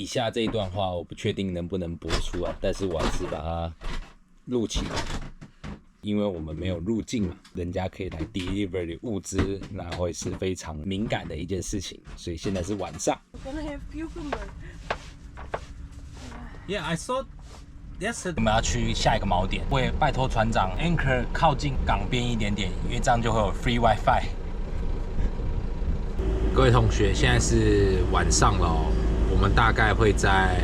以下这一段话我不确定能不能播出啊，但是我还是把它录起来，因为我们没有入境嘛，人家可以来 deliver 物资，那会是非常敏感的一件事情，所以现在是晚上。Yeah, I saw. Yes. 我们要去下一个锚点，会拜托船长 anchor 靠近港边一点点，因为这样就会有 free WiFi。各位同学，现在是晚上了哦，我们大概会在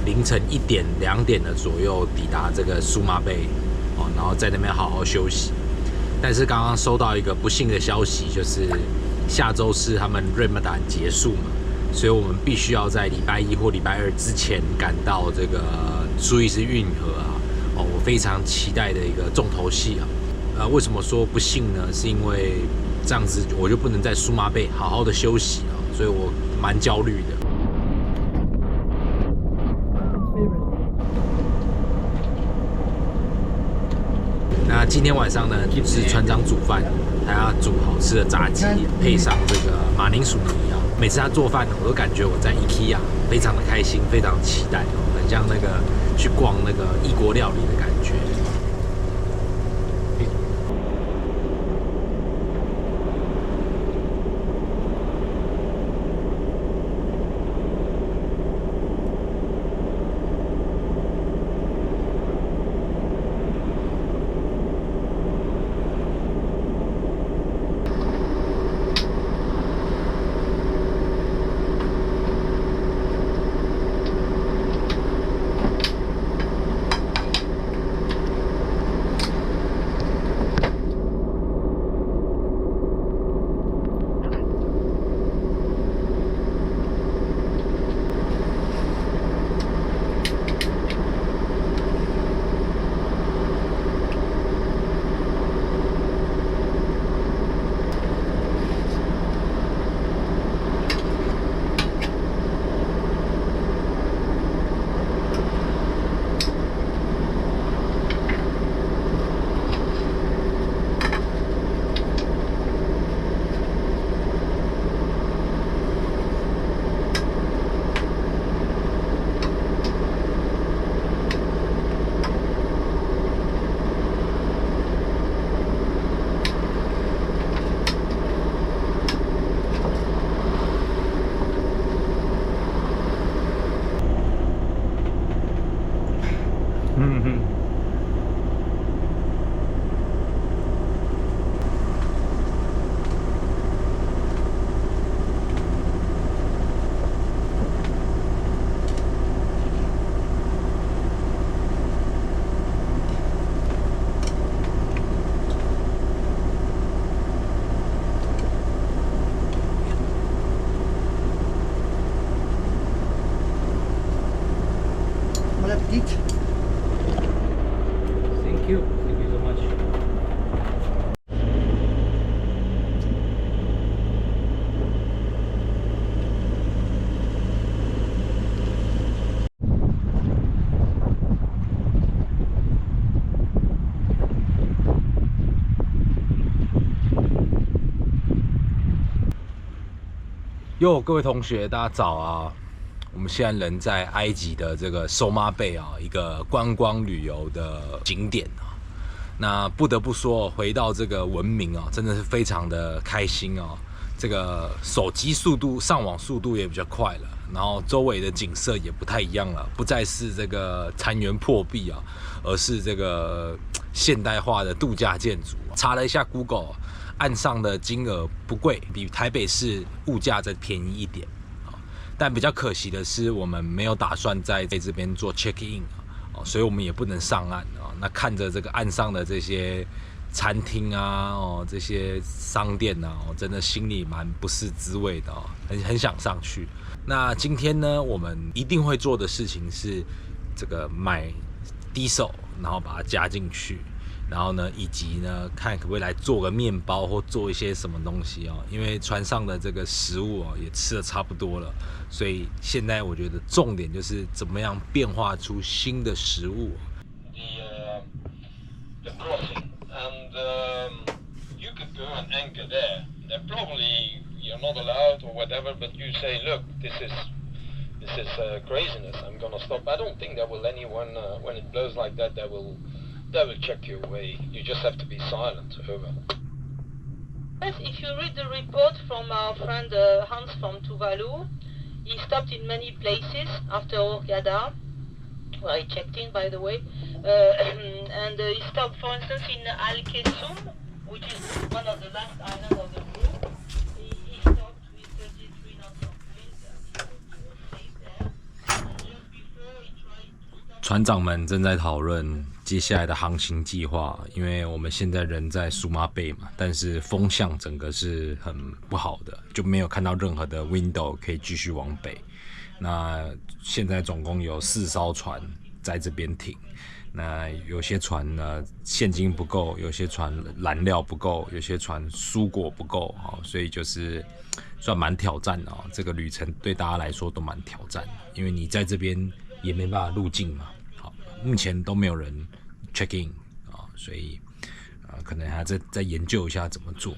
凌晨1点、2点的左右抵达这个苏马贝哦，然后在那边好好休息。但是刚刚收到一个不幸的消息，就是下周是他们 Ramadan 结束嘛，所以我们必须要在礼拜1或礼拜2之前赶到这个苏伊士运河啊。哦，我非常期待的一个重头戏啊。为什么说不幸呢？是因为这样子我就不能在苏马贝好好的休息啊，所以我蛮焦虑的。那今天晚上呢，是船长煮饭，他要煮好吃的炸鸡，配上这个马铃薯泥啊。每次他做饭，我都感觉我在 IKEA， 非常的开心，非常期待，很像那个去逛那个异国料理的感觉。Thank you. Thank you so much. 哟，各位同学，大家早啊！我们现在人在埃及的这个收马贝啊，一个观光旅游的景点啊。那不得不说，回到这个文明啊，真的是非常的开心啊。这个手机速度、上网速度也比较快了，然后周围的景色也不太一样了，不再是这个残垣破壁啊，而是这个现代化的度假建筑。查了一下 Google， 岸上的金额不贵，比台北市物价再便宜一点。但比较可惜的是，我们没有打算在这边做 check in 所以我们也不能上岸啊。那看着这个岸上的这些餐厅啊，这些商店啊，真的心里蛮不是滋味的很想上去。那今天呢，我们一定会做的事情是这个买diesel，然后把它加进去。然后呢，以及呢，看可不可以来做个面包或做一些什么东西因为船上的这个食物也吃得差不多了，所以现在我觉得重点就是怎么样变化出新的食物。The crossing and you could go and anchor there. Then probably you're not allowed or whatever, but you say, look, this is this is craziness. I'm gonna stop. I don't think that will anyone when it blows like that. That will check you away. You just have to be silent. Over. Yes, if you read the report from our friend Hans from Tuvalu, he stopped in many places after Hurghada, where he checked in, by the way, and he stopped, for instance, in Al Kesum, which is one of the last islands of the group. He stopped with 33 knots of wind. He was safe there. And just before he tried to stop. 船长们正在讨论接下来的航行计划，因为我们现在人在苏马贝嘛，但是风向整个是很不好的，就没有看到任何的 window 可以继续往北。那现在总共有4艘船在这边停，那有些船呢现金不够，有些船燃料不够，有些船蔬果不够，所以就是算蛮挑战的。这个旅程对大家来说都蛮挑战的，因为你在这边也没办法入境嘛。好，目前都没有人 check in 所以可能还再研究一下怎么做。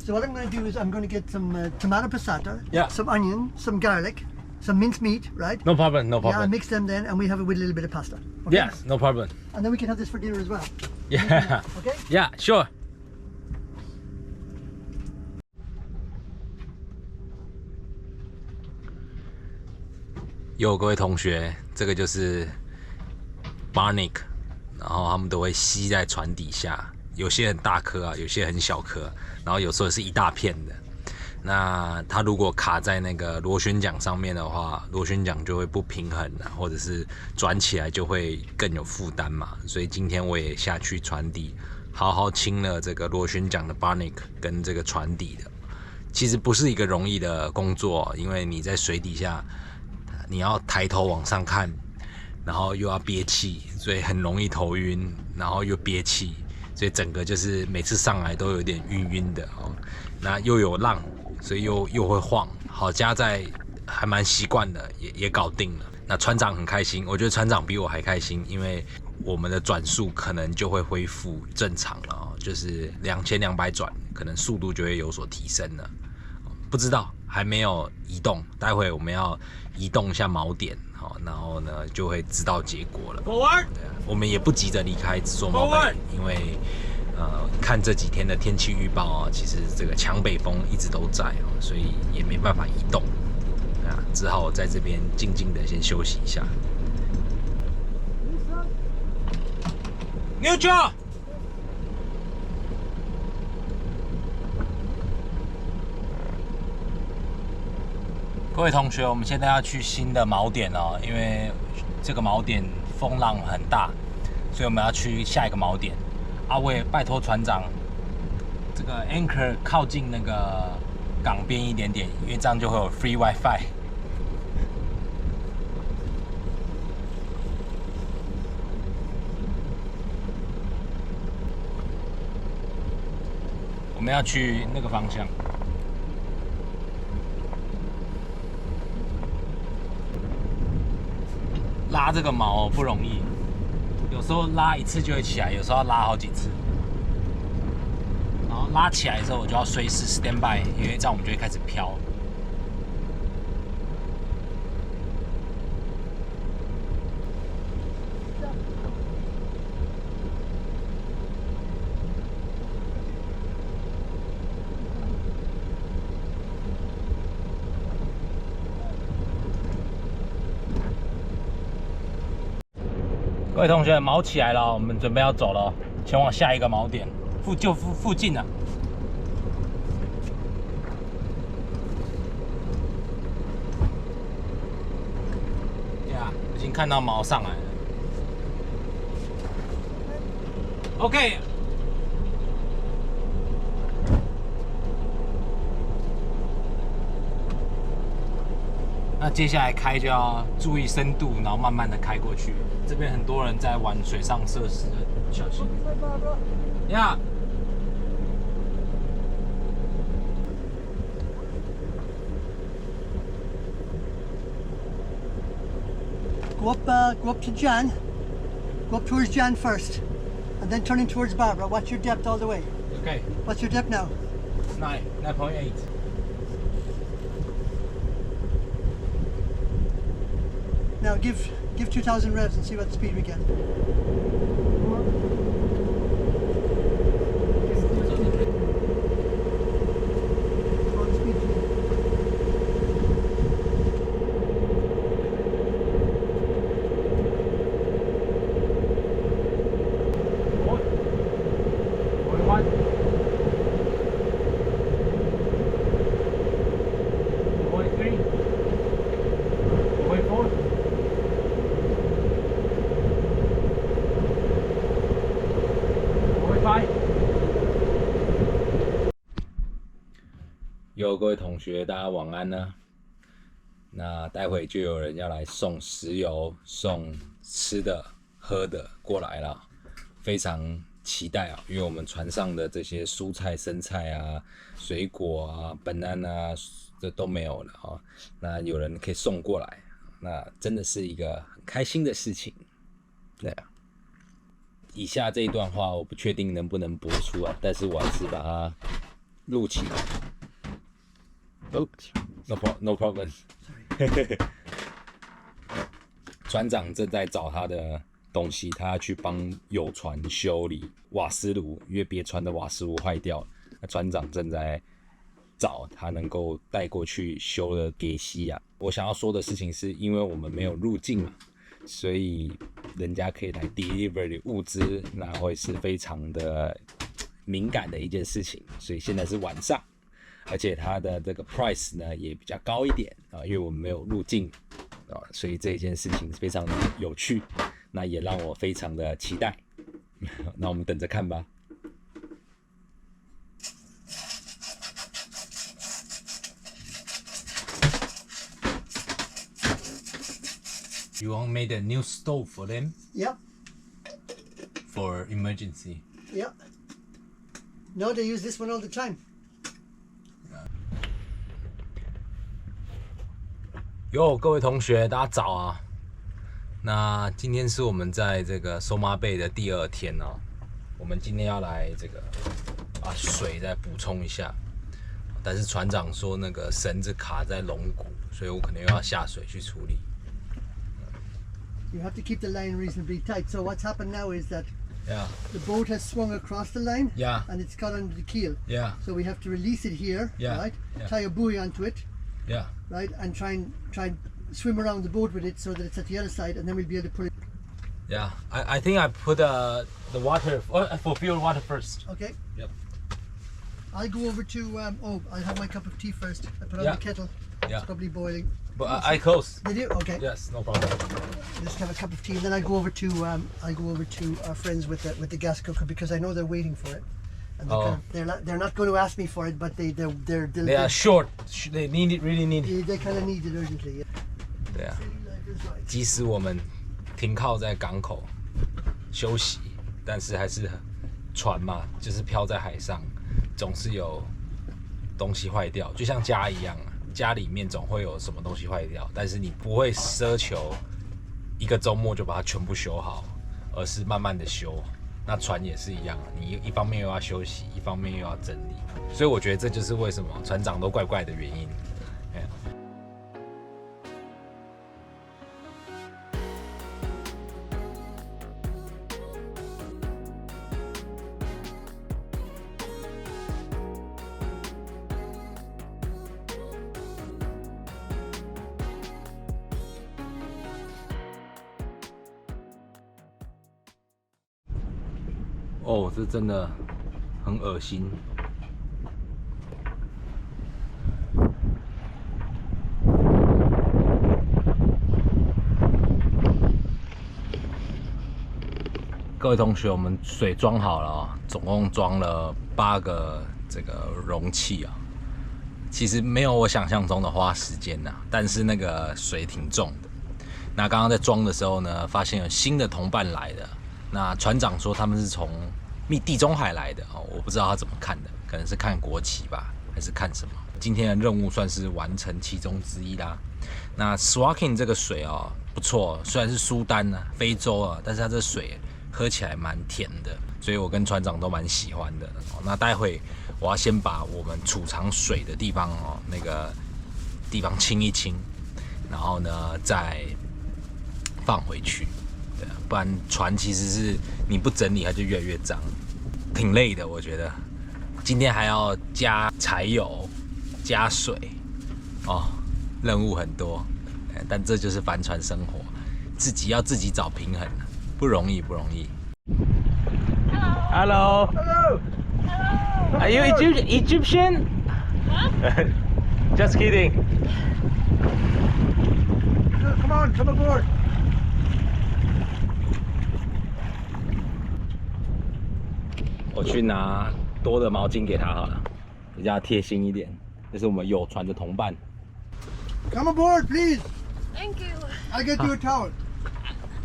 So what I'm going to do is I'm going to get some tomato passata, Yeah. some onion, some garlic, some minced meat, right? No problem, no Yeah, I'll problem. mix them then, and we have it with a little bit of pasta. Okay? Yes, no problem. And then we can have this for dinner as well. Yeah, Okay? yeah, sure. 各位同学，这个就是 Barnic， 然后他们都会吸在船底下，有些很大颗啊，有些很小颗，然后有时候是一大片的。那它如果卡在那个螺旋桨上面的话，螺旋桨就会不平衡啊，或者是转起来就会更有负担嘛。所以今天我也下去船底，好好清了这个螺旋桨的 Barnic 跟这个船底的。其实不是一个容易的工作，因为你在水底下，你要抬头往上看，然后又要憋气，所以很容易头晕，然后又憋气，所以整个就是每次上来都有点晕晕的哦。那又有浪，所以又会晃，好加在还蛮习惯的，也搞定了。那船长很开心，我觉得船长比我还开心，因为我们的转速可能就会恢复正常了哦，就是2200转，可能速度就会有所提升了。不知道，还没有移动，待会我们要移动一下锚点，好，然后呢就会知道结果了。Forward，我们也不急着离开索马贝，因为看这几天的天气预报啊，其实这个强北风一直都在哦，所以也没办法移动，只好在这边静静的先休息一下。Neutral。各位同学，我们现在要去新的锚点哦，因为这个锚点风浪很大，所以我们要去下一个锚点。我也拜托船长，这个 anchor 靠近那个港边一点点，因为这样就会有 free WiFi。们要去那个方向。拉这个锚不容易，有时候拉一次就会起来，有时候要拉好几次。然后拉起来的时候，我就要随时 stand by， 因为这样我们就会开始飘。各位同学，锚起来了，我们准备要走了，前往下一个锚点，附近啊。呀，已经看到锚上来了。OK。那接下来开就要注意深度，然后慢慢的开过去。这边很多人在玩水上设施，小心。呀。Go up to Jan. Go up towards Jan first, and then turning towards Barbara. Watch your depth all the way. Okay. What's your depth now? 9.8. Now give 2,000 revs and see what speed we get.有各位同学，大家晚安呢。那待会就有人要来送石油、送吃的、喝的过来了，非常期待啊！因为我们船上的这些蔬菜、生菜啊、水果啊、banana啊，这都没有了啊。那有人可以送过来，那真的是一个很开心的事情。对啊。以下这一段话我不确定能不能播出啊，但是我还是把它录起来。No problem. 船长正在找他的东西，他要去帮友船修理瓦斯炉，因为别船的瓦斯炉坏掉了。那船长正在找他能够带过去修的给西啊。我想要说的事情是，因为我们没有入境嘛，所以人家可以来 deliver 物资，那会是非常的敏感的一件事情。所以现在是晚上。而且它的这个 price 呢也比较高一点啊，因为我们没有入境啊，所以这一件事情非常的有趣，那也让我非常的期待。那我们等着看吧。You want made a new stove for them? Yep. For emergency. Yep. No, they use this one all the time. 哟，各位同学，大家早啊！那今天是我们在这个收马贝的第2天哦。我们今天要来这个把水再补充一下，但是船长说那个绳子卡在龙骨，所以我可能又要下水去处理。You have to keep the line reasonably tight. So what's happened now is that Yeah. the boat has swung across the line. Yeah. And it's got under the keel. Yeah. So we have to release it here. Yeah. Right. Yeah. Tie a buoy onto it. Yeah. Right. And try and swim around the boat with it so that it's at the other side, and then we'll be able to pull it. Yeah. I think I put the water for fuel water first. Okay. Yep. I'll go over to. I'll have my cup of tea first. I put on Yeah. the kettle. Yeah. It's probably boiling. But I close. Did you? Okay. Yes, no problem. Just have a cup of tea, and then I go over to our friends with the gas cooker because I know they're waiting for it. And they're not going to ask me for it, but they are short. They need it, really need it. They kind of need it urgently. Yeah. 对啊，即使我们停靠在港口休息，但是还是船嘛，就是漂在海上，总是有东西坏掉，就像家一样，家里面总会有什么东西坏掉，但是你不会奢求一个周末就把它全部修好，而是慢慢的修。那船也是一样，你一方面又要休息，一方面又要整理，所以我觉得这就是为什么船长都怪怪的原因。哦，这真的很恶心。各位同学，我们水装好了啊，总共装了8个这个容器啊。其实没有我想象中的花时间呐，但是那个水挺重的。那刚刚在装的时候呢，发现有新的同伴来的。那船长说他们是从地中海来的哦，我不知道他怎么看的，可能是看国旗吧，还是看什么？今天的任务算是完成其中之一啦。那 Swakin 这个水哦不错，虽然是苏丹啊，非洲啊，但是它这水喝起来蛮甜的，所以我跟船长都蛮喜欢的。那待会我要先把我们储藏水的地方哦，那个地方清一清，然后呢再放回去。对，不然船其实是你不整理它就越来越脏，挺累的。我觉得今天还要加柴油、加水，哦，任务很多。但这就是帆船生活，自己要自己找平衡，不容易，不容易。Hello. Hello. Are you Egyptian? Huh? Just kidding. Come on, come aboard. 我去拿多的毛巾给他好了，比较贴心一点。这是我们有船的同伴。Come aboard, please. Thank you. I'll get you a towel.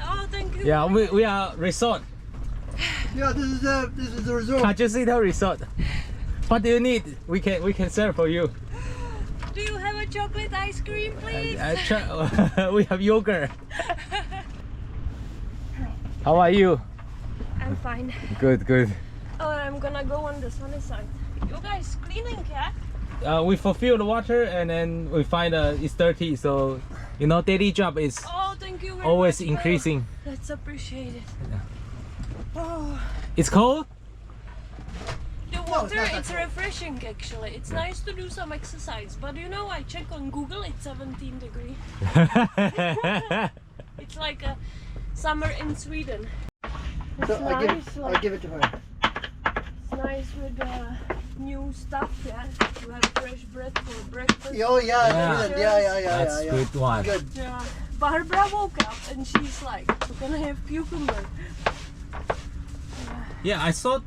Oh, thank you. Yeah, we are resort. Yeah, this is the resort. Kajusita Resort. What do you need? We can serve for you. Do you have a chocolate ice cream, please? We have yogurt. How are you? I'm fine. Good, good. Oh, I'm gonna go on the sunny side. You guys cleaning, yeah? We fulfill the water and then we find it's dirty, so you know daily job is Oh, thank you very always much. increasing. That's appreciated. Oh, It's cold? the water, not that it's refreshing actually. It's nice to do some exercise, but you know, I check on Google, it's 17 degrees. It's like a summer in Sweden. It's So nice, I'll give it to her. it's nice with new stuff, yeah. You have fresh bread for breakfast. Oh yeah, Yeah. brilliant. Yeah. That's good one. Good. Yeah. Barbara woke up and she's like, we're gonna have cucumber. Yeah, I saw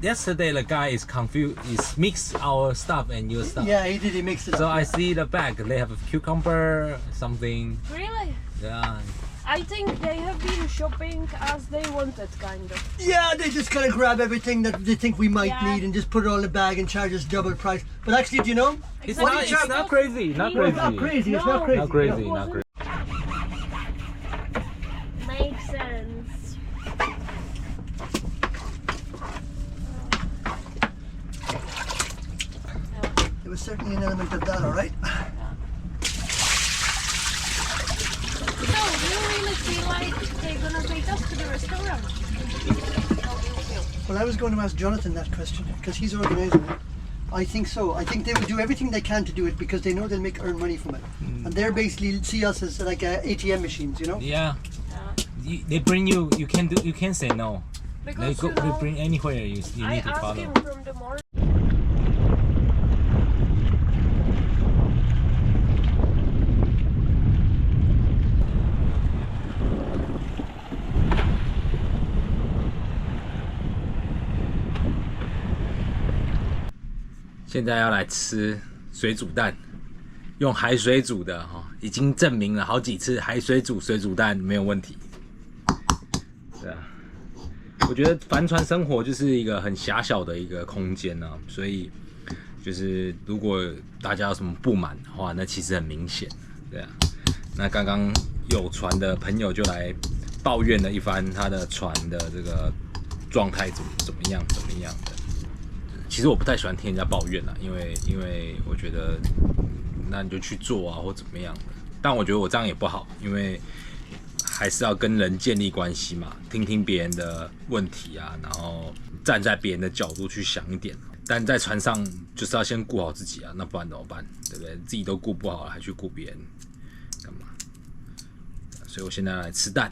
yesterday the guy is confused, is mix our stuff and your stuff. Yeah, he did. He mixed it So up. I see the bag, they have a cucumber, something. Really? Yeah. I think they have been shopping as they wanted, kind of. Yeah, they just kind of grab everything that they think we might Yeah. need and just put it all in a bag and charge us double price. But actually, do you know? It's Exactly. not crazy, not No, crazy. it's not crazy. It's No. not crazy. Not crazy, No. not crazy. Makes sense. There was certainly an element of that, all right. So, do you really feel like they're gonna take us to the restaurant? How do you feel? Well, I was going to ask Jonathan that question because he's organising it. I think so. I think they will do everything they can to do it because they know they'll earn money from it, and they're basically see us as like ATM machines, you know. Yeah. They bring you can't say no. They Because go, you they know, bring anywhere you I need to asked follow. him from the morning. “现在要来吃水煮蛋，用海水煮的哈，已经证明了好几次海水煮水煮蛋没有问题。对啊，我觉得帆船生活就是一个很狭小的一个空间啊，所以就是如果大家有什么不满的话，那其实很明显，对啊。那刚刚有船的朋友就来抱怨了一番他的船的这个状态怎么样的。其实我不太喜欢听人家抱怨啦，因为我觉得那你就去做啊或怎么样的。但我觉得我这样也不好，因为还是要跟人建立关系嘛，听听别人的问题啊，然后站在别人的角度去想一点。但在船上就是要先顾好自己啊，那不然怎么办？对不对？自己都顾不好了，还去顾别人干嘛？所以我现在来吃蛋。